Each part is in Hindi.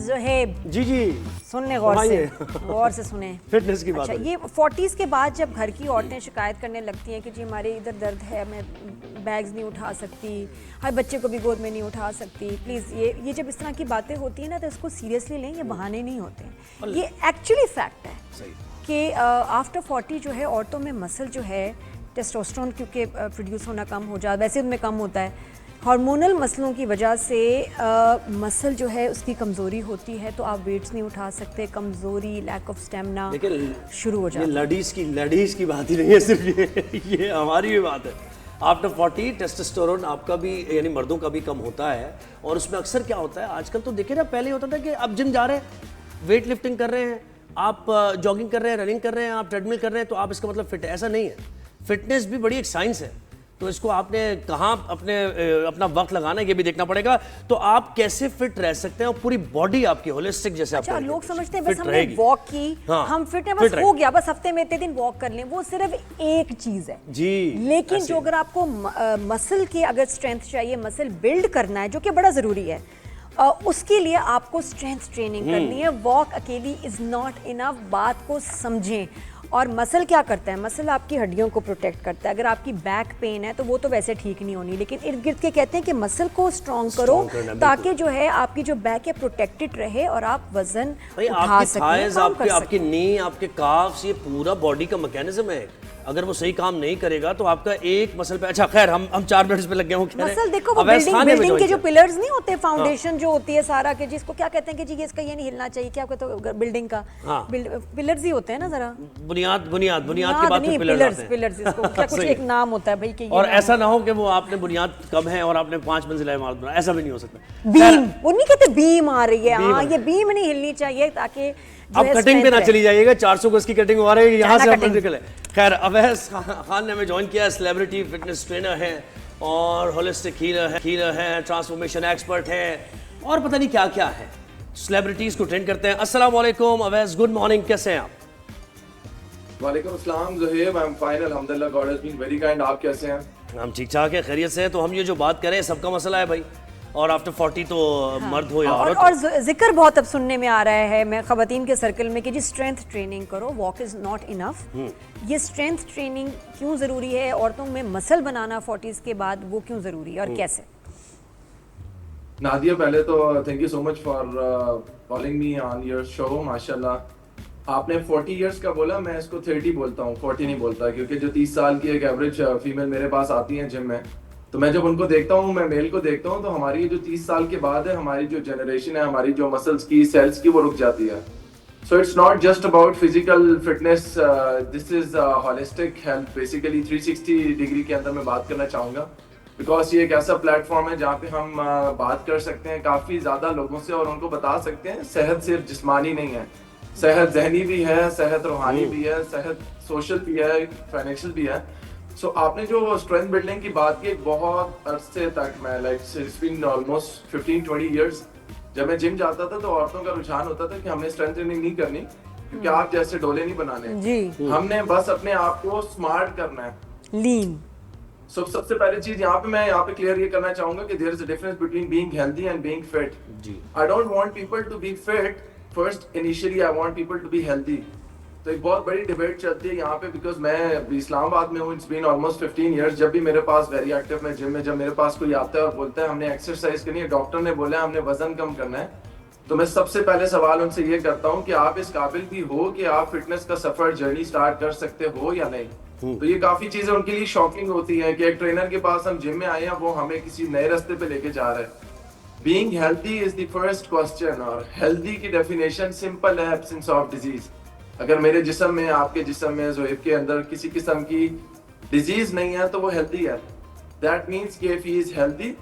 ज़ुहैब जी जी सुनने गौर से सुने। फिटनेस की बात अच्छा, ये 40s के बाद जब घर की औरतें शिकायत करने लगती हैं कि जी हमारे इधर दर्द है, मैं बैग्स नहीं उठा सकती, हर बच्चे को भी गोद में नहीं उठा सकती, प्लीज़ ये जब इस तरह की बातें होती हैं ना तो इसको सीरियसली लें, ये बहाने नहीं होते हैं, ये एक्चुअली फैक्ट है कि आफ्टर 40 जो है औरतों में मसल जो है टेस्टोस्टेरोन क्योंकि प्रोड्यूस होना कम हो जाता है, वैसे उनमें कम होता है, हार्मोनल मसलों की वजह से मसल जो है उसकी कमज़ोरी होती है, तो आप वेट्स नहीं उठा सकते, कमज़ोरी, लैक ऑफ स्टेमिना शुरू हो जाता है। लेडीज़ की बात ही नहीं है सिर्फ ये हमारी भी बात है। आफ्टर 40 टेस्टोस्टेरोन आपका भी यानी मर्दों का भी कम होता है, और उसमें अक्सर क्या होता है आजकल तो देखिए ना, पहले होता था कि आप जिम जा रहे हैं, वेट लिफ्टिंग कर रहे हैं, आप जॉगिंग कर रहे हैं, रनिंग कर रहे हैं, आप ट्रेडमिल कर रहे हैं, तो आप इसका मतलब फिट है, ऐसा नहीं है। फिटनेस भी बड़ी एक साइंस है, तो इसको आपने कहाँ अपना वक्त लगाना है ये भी देखना पड़ेगा। तो आप कैसे फिट रह सकते हैं और पूरी बॉडी आपकी होलिस्टिक जैसे अच्छा, लोग समझते हैं बस हमने वॉक की, हाँ, हम फिट है, बस हो गया, बस हफ्ते में इतने दिन वॉक कर लें, वो सिर्फ एक चीज है जी। लेकिन जो अगर आपको मसल की अगर स्ट्रेंथ चाहिए, मसल बिल्ड करना है जो कि बड़ा जरूरी है, उसके लिए आपको स्ट्रेंथ ट्रेनिंग करनी है। वॉक अकेली इज नॉट इनफ, बात को समझें। और मसल क्या करता है? मसल आपकी हड्डियों को प्रोटेक्ट करता है। अगर आपकी बैक पेन है तो वो तो वैसे ठीक नहीं होनी, लेकिन इर्द गिर्द के कहते हैं कि मसल को स्ट्रॉन्ग करो ताकि जो है आपकी जो बैक है प्रोटेक्टेड रहे और आप वजन उठा सकें। आपकी नी, आपके काफ्स, ये पूरा बॉडी का मैकेनिज्म है, अगर वो सही काम नहीं करेगा तो आपका एक मसल पे, अच्छा खैर हम 4 मिनट पे लग गए हैं। मसल देखो, वो बिल्डिंग के जो पिलर्स नहीं होते, फाउंडेशन जो होती है सारा के, जिसको क्या कहते हैं कि जी ये इसका ये नहीं हिलना चाहिए, क्या कहते हो, बिल्डिंग का पिलर्स ही होते हैं ना, जरा बुनियाद के बाद फिर पिलर्स इसको क्या कुछ एक नाम होता है भाई कि और ऐसा ना हो कि वो आपने बुनियाद कम है और आपने 5 मंजिला इमारत बनाया, ऐसा भी नहीं हो सकता। बीम, वो नहीं कहते बीम आ रही है, हाँ ये बीम नहीं हिलनी चाहिए ताकि अब कटिंग पे ना चली जाइएगा, 400 गज की कटिंग हो रही है, यहाँ से हम निकले। खैर, अवैस खान ने हमें ज्वाइन किया, सेलिब्रिटी फिटनेस ट्रेनर है और होलिस्टिक हीलर है, ट्रांसफॉर्मेशन एक्सपर्ट है और पता नहीं क्या क्या है, सेलिब्रिटीज को ट्रेन करते हैं। अस्सलाम वालेकुम अवैस, गुड मॉर्निंग, कैसे हैं आप? वालेकुम अस्सलाम ज़ुहैब, आई एम फाइन अल्हम्दुलिल्लाह, God has been very kind. आप कैसे हैं? हम ठीक ठाक है, खैरियत से हैं। तो हम ये जो बात करें सबका मसला है भाई, और आफ्टर 40 तो मर्द हो या औरत, और जिक्र बहुत अब सुनने में आ रहा है मैं खवातीन के सर्कल में कि जी स्ट्रेंथ ट्रेनिंग करो, वॉक इज नॉट इनफ। ये स्ट्रेंथ ट्रेनिंग क्यों जरूरी है? औरतों में मसल बनाना 40s के बाद वो क्यों जरूरी है और कैसे? नादिया, पहले तो thank you so much for calling me on your show. माशाल्लाह, आपने 40 इयर्स का बोला, मैं इसको 30 बोलता हूँ, 40 नहीं बोलता, क्योंकि जो 30 साल की एक एवरेज फीमेल मेरे पास आती है जिम में, तो मैं जब उनको देखता हूँ, मैं मेल को देखता हूँ, तो हमारी जो 30 साल के बाद है, हमारी जो जनरेशन है, हमारी जो मसल्स की, सेल्स की, वो रुक जाती है। So it's not just about physical fitness, this is holistic health. Basically 360 degree के अंदर मैं बात करना चाहूँगा, बिकॉज ये एक ऐसा प्लेटफॉर्म है जहाँ पे हम बात कर सकते हैं काफ़ी ज़्यादा लोगों से और उनको बता सकते हैं सेहत सिर्फ जिस्मानी नहीं है, सेहत जहनी भी है, सेहत रूहानी भी है, सेहत सोशल भी है, फाइनेंशियल भी है। सो आपने जो स्ट्रेंथ बिल्डिंग की बात की, बहुत अरसे तक मैं इट्स बीन ऑलमोस्ट 15-20 इयर्स, जब मैं जिम जाता था तो औरतों का रुझान होता था कि हमने स्ट्रेंथ ट्रेनिंग नहीं करनी क्योंकि आप जैसे डोले नहीं बनाने जी, हमने बस अपने आप को स्मार्ट करना है, लीन। सबसे पहली चीज यहाँ पे क्लियर ये करना चाहूंगा कि there is a difference between being healthy and being fit. I don't want people to be fit first, initially I want people to be healthy. तो एक बहुत बड़ी डिबेट चलती है यहाँ पे, बिकॉज मैं इस्लामाबाद में हूँ, इट्स बीन ऑलमोस्ट 15 इयर्स। जब भी मेरे पास वेरी एक्टिव मैं जिम में, जब मेरे पास कोई आता है और बोलता है हमने एक्सरसाइज करनी है, डॉक्टर ने बोला है हमने वजन कम करना है, तो मैं सबसे पहले सवाल उनसे ये करता हूँ कि आप इस काबिल भी हो कि आप फिटनेस का सफर, जर्नी स्टार्ट कर सकते हो या नहीं। तो ये काफी चीजें उनके लिए शॉकिंग होती है कि एक ट्रेनर के पास हम जिम में आए हैं, वो हमें किसी नए रास्ते पे लेके जा रहे हैं। Being healthy is the first question, और हेल्दी की डेफिनेशन सिंपल है, एब्सेंस ऑफ डिजीज। अगर मेरे जिस्म में, आपके जिस्म में, ज़ुहैब के अंदर किसी किस्म की डिजीज नहीं है तो वो हेल्दी है। दैट मीन्स कि if he is healthy,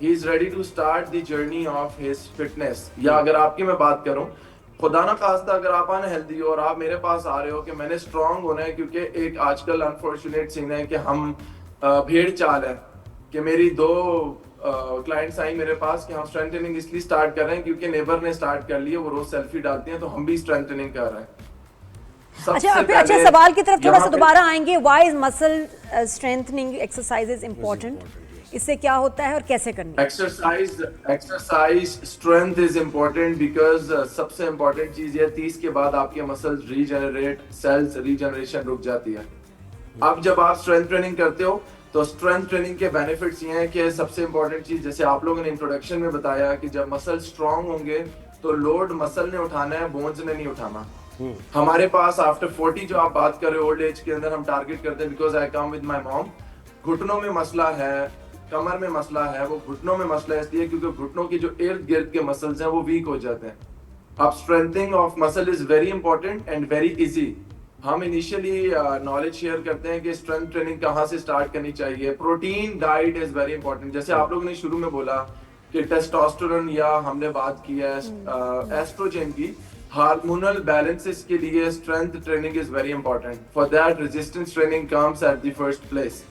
he is ready to start the journey of his fitness. या अगर आपकी मैं बात करूं, खुदा ना खास्ता अगर आप अनहेल्दी हो और आप मेरे पास आ रहे हो कि मैंने स्ट्रांग होना है, क्योंकि एक आजकल अनफॉर्चुनेट सीन है कि हम भेड़ चाल है कि मेरी 2 क्लाइंट्स आई मेरे पास कि हम स्ट्रेंथ ट्रेनिंग इसलिए स्टार्ट कर रहे हैं क्योंकि नेबर ने स्टार्ट कर लिया, वो रोज सेल्फी डालती हैं, तो हम भी स्ट्रेंथ ट्रेनिंग कर रहे हैं। अच्छा, सवाल की तरफ थोड़ा सा दोबारा आएंगे। Why is muscle strengthening exercises important? इससे क्या होता है और कैसे करनी है? Exercise strength is important because सबसे इम्पोर्टेंट चीज ये 30 के बाद आपके मसल्स रीजनरेट, सेल्स रीजनरेशन रुक जाती है। अब जब आप स्ट्रेंथ ट्रेनिंग करते हो तो स्ट्रेंथ ट्रेनिंग के बेनिफिट्स ये हैं कि सबसे इम्पोर्टेंट चीज, जैसे आप लोगों ने इंट्रोडक्शन में बताया कि जब मसल स्ट्रांग होंगे तो लोड मसल ने उठाना है, बोन्स ने नहीं उठाना। हमारे पास आफ्टर 40 जो आप बात कर रहे हो ओल्ड एज के अंदर हम टारगेट करते हैं, because I come with my mom, घुटनों में मसला है, कमर में मसला है। वो घुटनों में मसला इसलिए क्योंकि घुटनों की जो इर्द गिर्द के मसल्स हैं वो वीक हो जाते हैं। अब strengthening of muscle is very important and very easy. हम इनिशियली नॉलेज शेयर करते हैं कि स्ट्रेंथ ट्रेनिंग कहाँ से स्टार्ट करनी चाहिए। Protein diet is very important. जैसे आप लोगों ने शुरू में बोला कि टेस्टोस्टेरोन या हमने बात की है एस्ट्रोजन की, हार्मोनल बैलेंसेस के लिए strength training is very important. For that resistance training comes at the first place.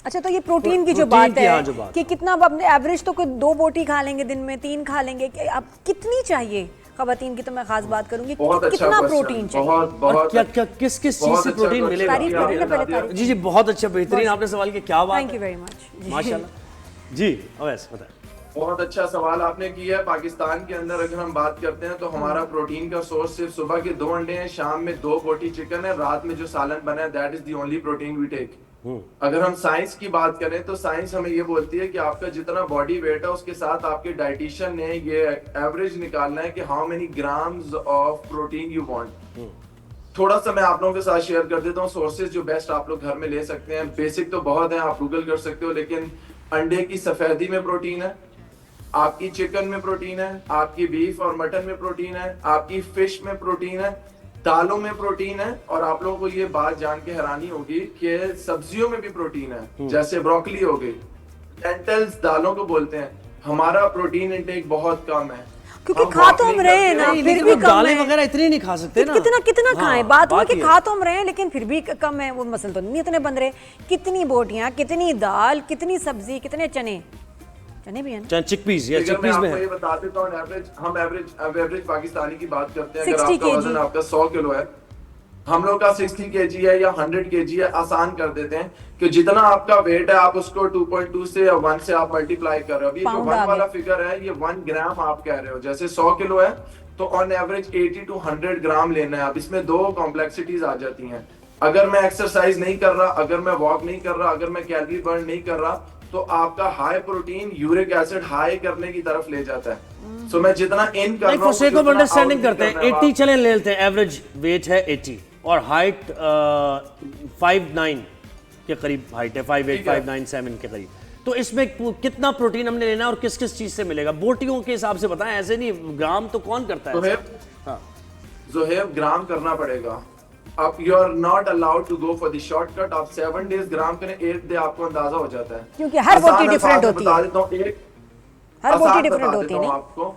अच्छा, तो ये प्रोटीन की जो प्रोटीन बात की, है हाँ, जो बात। कि कितना अब अपने एवरेज तो कोई 2 बोटी खा लेंगे दिन में, 3 खा लेंगे, कि अब कितनी चाहिए? खवातीन की तो मैं खास बात करूंगी, बहुत अच्छा कितना question, प्रोटीन चाहिए? बहुत क्या क्या किस किस चीज से प्रोटीन मिलेगा? तारीफ करें ना पहले, तारीफ। जी जी, बहुत अच्छा, बेहतरीन आपने सवाल किया, क्या बात थैंक यू है, वेरी मच। माशाल्लाह। जी अवैस बताएं। बहुत अच्छा सवाल आपने किया है। पाकिस्तान के अंदर अगर हम बात करते हैं तो हमारा प्रोटीन का सोर्स सिर्फ सुबह के 2 अंडे हैं, शाम में 2 बोटी चिकन है, रात में जो सालन बना है that is the only protein we take. अगर हम साइंस की बात करें तो साइंस हमें ये बोलती है कि आपका जितना बॉडी वेट है उसके साथ आपके डाइटिशियन ने ये एवरेज निकालना है कि how many grams of protein you want. थोड़ा सा मैं आप लोगों के साथ शेयर कर देता हूँ सोर्सेज जो बेस्ट आप लोग घर में ले सकते हैं। बेसिक तो बहुत है, आप गूगल कर सकते हो, लेकिन अंडे की सफेदी में प्रोटीन है, आपकी चिकन में प्रोटीन है, आपकी बीफ और मटन में प्रोटीन है, आपकी फिश में प्रोटीन है, दालों में प्रोटीन है, और आप लोगों को ये बात जान के हैरानी होगी कि सब्जियों में भी प्रोटीन है, जैसे ब्रोकली हो गई, लेंटिल्स दालों को बोलते हैं। हमारा प्रोटीन इंटेक बहुत कम है क्योंकि खा तो हम रहे हैं ना, फिर भी कम दालें है। वगैरह इतनी नहीं खा सकते ना, कितना कितना हाँ, खाएं? बात हुआ कि ये खा तो हम रहे हैं लेकिन फिर भी कम है, वो मसल तो नहीं इतने बन रहे। कितनी बोटियां, कितनी दाल, कितनी सब्जी, कितने चने, चने भी है ना, चिकपीस या अगर मैं चिकपीस में आपको है। ये बता देता हूँ हम एवरेज पाकिस्तानी की बात करते हैं। 60 अगर आपका kg वजन आपका 100 किलो है, हम लोग का 60 kg है या 100 kg है, आसान कर देते हैं कि जितना आपका वेट है आप उसको 2.2 से या 1 से आप मल्टीप्लाई कर रहे हो। अभी जो पाउंड 1 आ वाला गए। फिगर है ये 1 ग्राम आप कह रहे हो। जैसे 100 किलो है तो ऑन एवरेज 80 to 100 ग्राम लेना है। अब इसमें 2 कॉम्प्लेक्सिटीज आ जाती हैं। अगर मैं एक्सरसाइज नहीं कर रहा, अगर मैं वॉक नहीं कर रहा, अगर मैं कैलोरी बर्न नहीं कर रहा, तो आपका high protein uric acid high करने की तरफ ले जाता है। सो मैं जितना इन कर रहा हूं, फॉर सेक ऑफ उतना अंडरस्टैंडिंग out करते हैं, करना है। 80 चले लेते हैं, एवरेज वेट है 80 और हाइट 5'9" के करीब हाइट है, 5'8", ठीक है। 5'9", 7 के करीब। तो इसमें कितना प्रोटीन हमने लेना है और किस किस चीज से मिलेगा? बोटियों के हिसाब से बताएं, ऐसे नहीं, ग्राम तो कौन करता है? हाँ, जोहेब ग्राम करना पड़ेगा। आप you are not allowed to go for the shortcut. आप 7 डेज ग्राम करें, 8 डे आपको अंदाजा हो जाता है, क्योंकि हर बोटी आसान different अल्फाज में होती बता है। देता हूं, एक हर बोटी आसान डिफरेंट बता होती देता है हूं नहीं? आपको।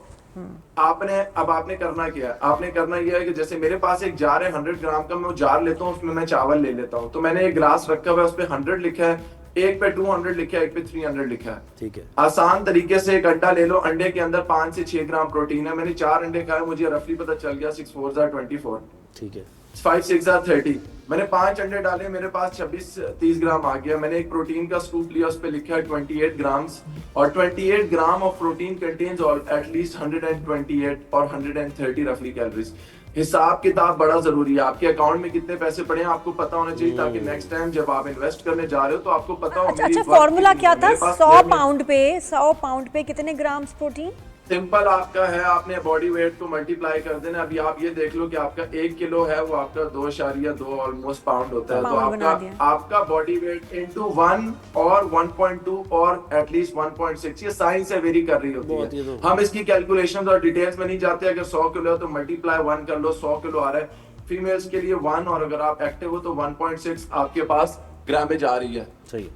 आपने करना क्या है? आपने करना यह है कि जैसे मेरे पास एक जार है 100 ग्राम का, मैं वो जार लेता हूँ, उसमें मैं चावल ले लेता हूँ। तो मैंने एक ग्लास रखा हुआ है, उस पे 100 लिखा है, एक पे 200 लिखा है, एक पे 300 लिखा है। ठीक है। आसान तरीके से एक अंडा ले लो, अंडे के अंदर 5 से 6 ग्राम प्रोटीन है। मैंने 4 अंडे खाए, मुझे रफली पता चल गया 6 4 are 24, ठीक है। 5 6 are 30। मैंने 5 अंडे डाले, मेरे पास 26-30 ग्राम आ गया। मैंने एक प्रोटीन का स्कूप लिया, उस पे लिखा है 28 ग्राम्स, और 28 gram of protein contains at least 128 और 130 रफली कैलोरीज। हिसाब किताब बड़ा जरूरी है। आपके अकाउंट में कितने पैसे पड़े हैं आपको पता होना चाहिए, ताकि नेक्स्ट टाइम जब आप इन्वेस्ट करने जा रहे हो तो आपको पता हो। अच्छा मेरी अच्छा, वर्क फॉर्मूला कितनी क्या है। था? मेरे पास 100 पाउंड पे कितने ग्राम्स प्रोटीन? सिंपल आपका है, आपने बॉडी वेट को मल्टीप्लाई कर देना। अभी आप ये देख लो कि आपका 1 किलो है, वो आपका 2.2 ऑलमोस्ट पाउंड होता है। तो पाउंड बना दिया। आपका बॉडी वेट इंटू 1 और 1.2 और एटलीस्ट 1.6, ये साइंस से वेरी कर रही होती है। हम इसकी कैलकुलेशन और डिटेल्स में नहीं जाते। अगर 100 किलो है तो मल्टीप्लाई 1 कर लो, 100 किलो आ रहा है। फीमेल्स के लिए 1, और अगर आप एक्टिव हो तो 1.6 आपके पास ग्रामेज आ रही है। सही।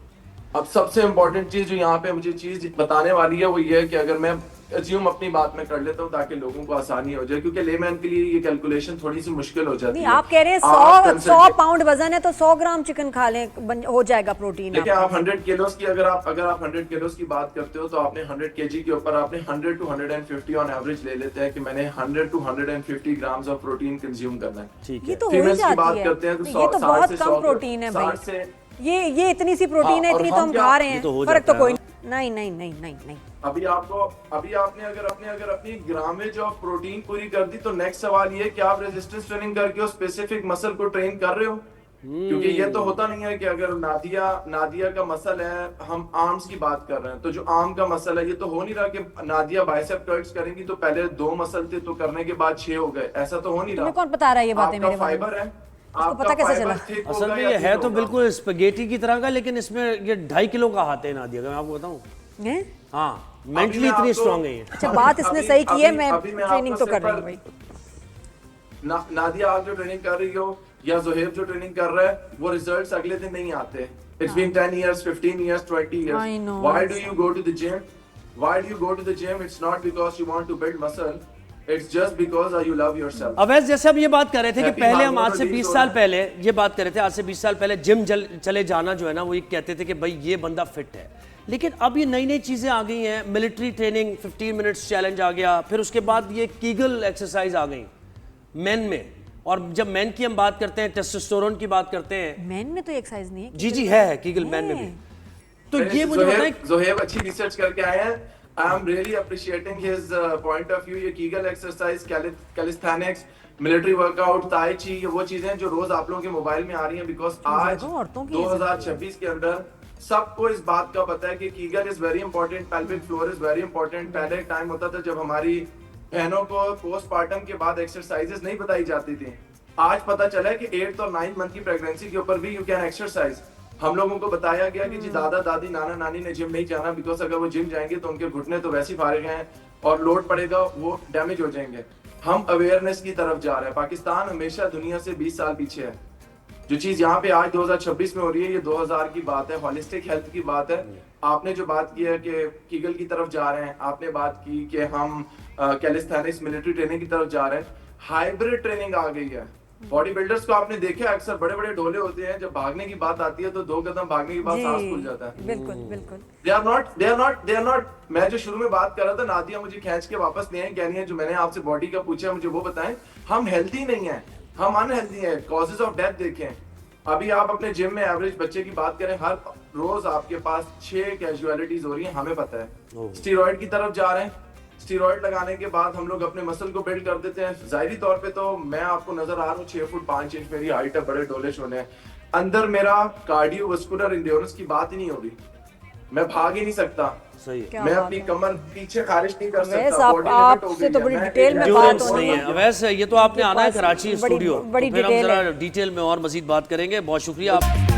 अब सबसे इंपॉर्टेंट चीज जो यहाँ पे मुझे चीज बताने वाली है वो ये है कि अगर मैं अज्यूम अपनी बात में कर लेता हूँ ताकि लोगों को आसानी हो जाए, क्योंकि लेमैन के लिए ये कैलकुलेशन थोड़ी सी मुश्किल हो जाती नहीं, है। आप कह रहे हैं आप 100 पाउंड वजन है तो 100 ग्राम चिकन खा लें, हो जाएगा प्रोटीन। देखिए, आप 100 किलोस की अगर आप 100 किलोस की बात करते हो तो आपने 100 केजी के ऊपर आपने 100 to 150 ऑन एवरेज ले लेते हैं कि मैंने 100 to 150 grams of protein consume करना है। ठीक ये है। तो हो ही फीमेल्स की बात जाती है, करते हैं तो ये तो 60 बहुत से कम 100 प्रोटीन है भाई। ये इतनी सी प्रोटीन है, हाँ, और इतनी तो हम हम क्या- खा रहे ये हैं, तो हो फर्क जाता तो है, कोई हाँ। नहीं नहीं नहीं नहीं नहीं। अभी आपने अगर अपनी ग्रामेज ऑफ प्रोटीन पूरी कर दी तो नेक्स्ट सवाल ये कि आप रेजिस्टेंस ट्रेनिंग करके उस स्पेसिफिक मसल को ट्रेन कर रहे हो। क्योंकि ये तो होता नहीं है कि अगर नादिया का मसल है, हम आर्म्स की बात कर रहे हैं, तो जो आर्म का मसल है, ये तो हो नहीं रहा कि नादिया बाइसेप कर्ल्स करेंगी तो पहले 2 मसल थे तो करने के बाद 6 हो गए, ऐसा तो हो नहीं रहा। तुम्हें कौन बता रहा है ये बातें आपका मेरे बारे में? फाइबर है, उसको पता कैसे चला? असल में ये है तो बिल्कुल स्पेगेटी की तरह का, लेकिन इसमें ये 2.5 किलो का हाथ है नादिया का, मैं आपको बताऊं। हैं? हाँ, मेंटली इतनी स्ट्रांग है ये। अच्छा, बात इसने सही की है, मैं अभी ट्रेनिंग आपको तो कर रही हूँ भाई। नादिया आप जो ट्रेनिंग कर रही हो या जोहेब जो ट्रेनिंग कर रहा है, वो रिजल्ट्स अगले दिन नहीं आते। It's been 10 years, 15 years, 20 years. I know. Why do you go to the gym? Why do you go to the gym? It's not because you want to build muscle. It's just because you love yourself. अवैध, जैसे हम ये बात कर रहे थे कि Happy पहले हम Marmot आज से Release 20 हो साल रहा है। पहले ये बात कर रहे थे, आज से 20 साल पहले जिम चले जाना जो है ना, वो ये कहते थे कि भाई ये बंदा फिट है। लेकिन अब ये नई नई चीज़ें आ गई हैं, मिलिट्री ट्रेनिंग, 15 मिनट्स चैलेंज आ गया, फिर उसके बाद ये कीगल एक्सरसाइज आ गई मेन में। और जब मैन की हम बात करते हैं, टेस्टोस्टेरोन की बात करते हैं, मैन में तो एक्सरसाइज नहीं है। जी जी है कीगल मैन में भी। तो ये मुझे बताएं, जोहेब अच्छी रिसर्च करके आए हैं। I am really appreciating his point of view. ये Kegel exercise, calisthenics, military workout, tai chi, ये वो चीजें जो रोज आप लोगों के मोबाइल में आ रही हैं, बिकॉज आज औरतों की 2026 के अंदर सबको इस बात का पता है कि Kegel is very important, pelvic floor is very important. पहले एक टाइम होता था जब हमारी बहनों को पोस्टपार्टम के बाद एक्सरसाइजेस नहीं बताई जाती थी। आज पता चला है कि 8th और 9th मंथ की प्रेगनेंसी के ऊपर भी यू कैन एक्सरसाइज। हम लोगों को बताया गया कि जी दादा दादी नाना नानी ने जिम नहीं जाना, बिकॉज अगर वो जिम जाएंगे तो उनके घुटने तो वैसे ही फारिग हैं और लोड पड़ेगा, वो डैमेज हो जाएंगे। हम अवेयरनेस की तरफ जा रहे हैं। पाकिस्तान हमेशा दुनिया से 20 साल पीछे है। जो चीज यहाँ पे आज 2026 में हो रही है, ये 2000 की बात है, होलिस्टिक हेल्थ की बात है। आपने जो बात की है कि कीगल की तरफ जा रहे हैं, आपने बात की कि हम कैलिस्थेनिक्स मिलिट्री ट्रेनिंग की तरफ जा रहे हैं, हाइब्रिड ट्रेनिंग आ गई है। बॉडी बिल्डर्स को आपने देखा अक्सर बड़े बड़े ढोले होते हैं, जब भागने की बात आती है तो 2 कदम भागने के बाद सांस फूल जाता है। बिल्कुल बिल्कुल। They are not। मैं जो शुरू में बात कर रहा था, नादिया मुझे खींच के वापस ले आई, कह रही है जो मैंने आपसे बॉडी का पूछा मुझे वो बताएं। हम हेल्थी नहीं है, हम अनहेल्थी हैं। कॉजेज ऑफ डेथ देखें। अभी आप अपने जिम में एवरेज बच्चे की बात करें, हर रोज आपके पास 6 कैजुअलिटीज हो रही हैं, हमें पता है। स्टीरॉइड की तरफ जा रहे हैं, स्टीरॉइड लगाने के बाद हम लोग अपने मसल को बिल्ड कर देते हैं। जाहिरी तौर पे तो मैं आपको नजर आ रहा हूँ 6 फुट 5 इंच मेरी हाइट है, बड़े डोले शोले हैं। अंदर मेरा कार्डियोवास्कुलर एंड्योरेंस की बात ही नहीं हो रही, मैं भाग ही नहीं सकता। सही है। मैं अपनी कमर पीछे खारिज नहीं कर वैसे सकता। आप- बॉडी लिमिट हो आपसे गई तो है। बड़ी मैं डिटेल में एक- बात एंड्योरेंस होनी नहीं है अवैध, ये तो आपने आना है कराची बड़ी- स्टूडियो, बड़ी तो फिर हम डिटेल जरा डिटेल में और मजीद बात करेंगे। बहुत शुक्रिया आप।